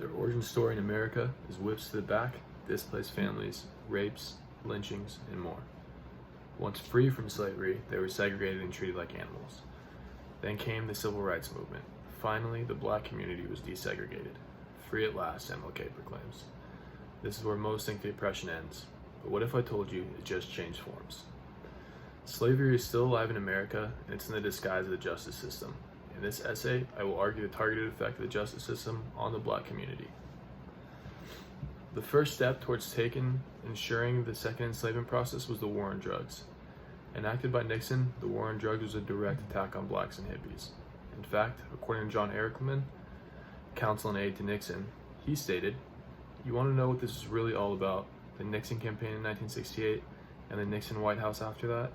Their origin story in America is whips to the back, displaced families, rapes, lynchings, and more. Once free from slavery, they were segregated and treated like animals. Then came the Civil Rights Movement. Finally, the black community was desegregated. Free at last, MLK proclaims. This is where most think the oppression ends. But what if I told you it just changed forms? Slavery is still alive in America, and it's in the disguise of the justice system. In this essay, I will argue the targeted effect of the justice system on the black community. The first step towards ensuring the second enslavement process was the war on drugs. Enacted by Nixon, the war on drugs was a direct attack on blacks and hippies. In fact, according to John Ehrlichman, counsel and aide to Nixon, he stated, "You want to know what this is really all about? The Nixon campaign in 1968 and the Nixon White House after that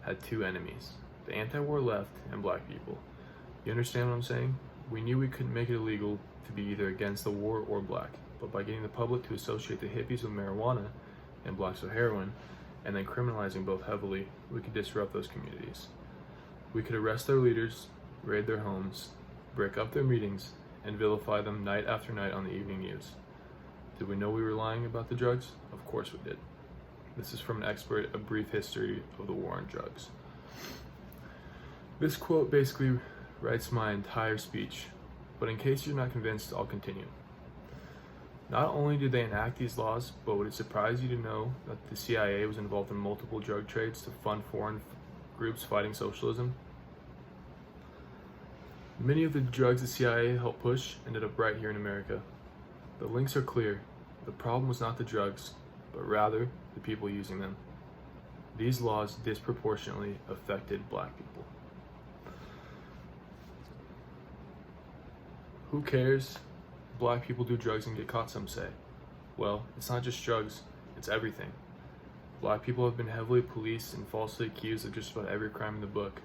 had two enemies, the anti-war left and black people. You understand what I'm saying? We knew we couldn't make it illegal to be either against the war or black, but by getting the public to associate the hippies with marijuana and blacks with heroin, and then criminalizing both heavily, we could disrupt those communities. We could arrest their leaders, raid their homes, break up their meetings, and vilify them night after night on the evening news. Did we know we were lying about the drugs? Of course we did." This is from an expert, A Brief History of the War on Drugs. This quote basically writes my entire speech, but in case you're not convinced, I'll continue. Not only did they enact these laws, but would it surprise you to know that the CIA was involved in multiple drug trades to fund foreign groups fighting socialism? Many of the drugs the CIA helped push ended up right here in America. The links are clear. The problem was not the drugs, but rather the people using them. These laws disproportionately affected black people. Who cares? Black people do drugs and get caught, some say. Well, it's not just drugs, it's everything. Black people have been heavily policed and falsely accused of just about every crime in the book.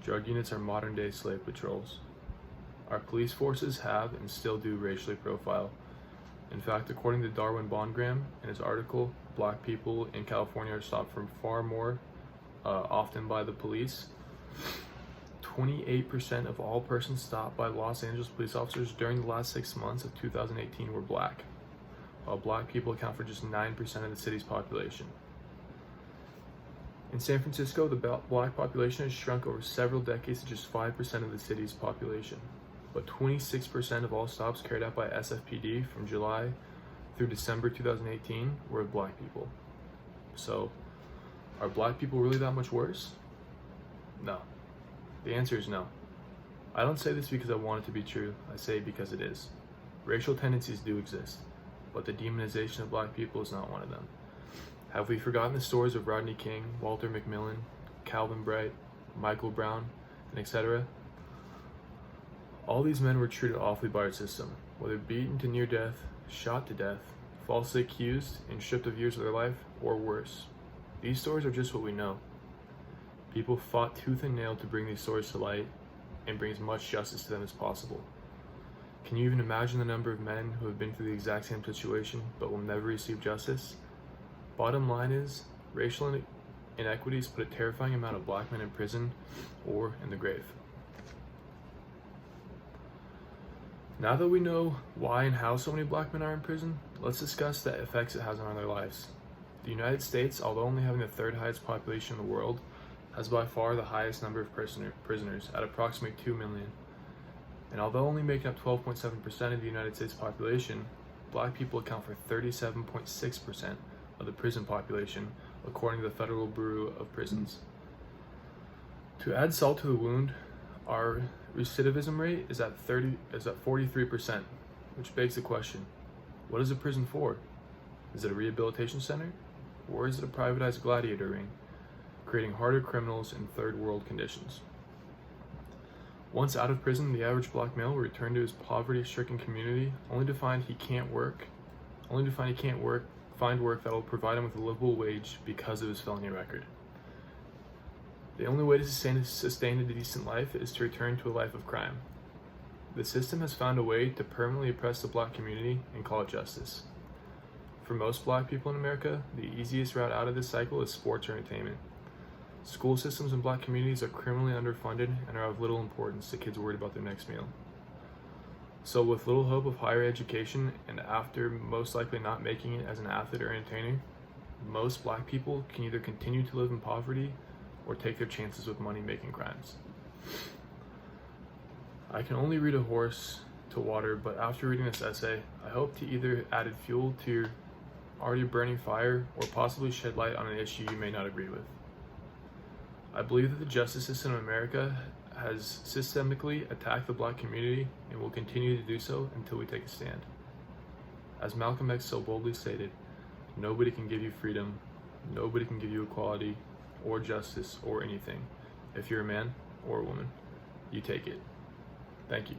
Drug units are modern day slave patrols. Our police forces have and still do racially profile. In fact, according to Darwin Bongram in his article, black people in California are stopped from far more often by the police. 28% of all persons stopped by Los Angeles police officers during the last 6 months of 2018 were black, while black people account for just 9% of the city's population. In San Francisco, the black population has shrunk over several decades to just 5% of the city's population, but 26% of all stops carried out by SFPD from July through December 2018 were of black people. So, are black people really that much worse? No. The answer is no. I don't say this because I want it to be true, I say it because it is. Racial tendencies do exist, but the demonization of black people is not one of them. Have we forgotten the stories of Rodney King, Walter McMillan, Calvin Bright, Michael Brown, and etc.? All these men were treated awfully by our system, whether beaten to near death, shot to death, falsely accused, and stripped of years of their life, or worse. These stories are just what we know. People fought tooth and nail to bring these stories to light and bring as much justice to them as possible. Can you even imagine the number of men who have been through the exact same situation but will never receive justice? Bottom line is, racial inequities put a terrifying amount of black men in prison or in the grave. Now that we know why and how so many black men are in prison, let's discuss the effects it has on their lives. The United States, although only having the third highest population in the world, has by far the highest number of prisoners at approximately 2 million. And although only making up 12.7% of the United States population, black people account for 37.6% of the prison population, according to the Federal Bureau of Prisons. To add salt to the wound, our recidivism rate is at 43%, which begs the question, what is a prison for? Is it a rehabilitation center? Or is it a privatized gladiator ring, creating harder criminals in third world conditions? Once out of prison, the average black male will return to his poverty-stricken community only to find he can't find work that will provide him with a livable wage because of his felony record. The only way to sustain a decent life is to return to a life of crime. The system has found a way to permanently oppress the black community and call it justice. For most black people in America, the easiest route out of this cycle is sports or entertainment. School systems in black communities are criminally underfunded and are of little importance to kids worried about their next meal. So with little hope of higher education and after most likely not making it as an athlete or entertainer, most black people can either continue to live in poverty or take their chances with money-making crimes. I can only read a horse to water, but after reading this essay, I hope to either added fuel to your already burning fire or possibly shed light on an issue you may not agree with. I believe that the justice system in America has systemically attacked the black community and will continue to do so until we take a stand. As Malcolm X so boldly stated, nobody can give you freedom, nobody can give you equality or justice or anything. If you're a man or a woman, you take it. Thank you.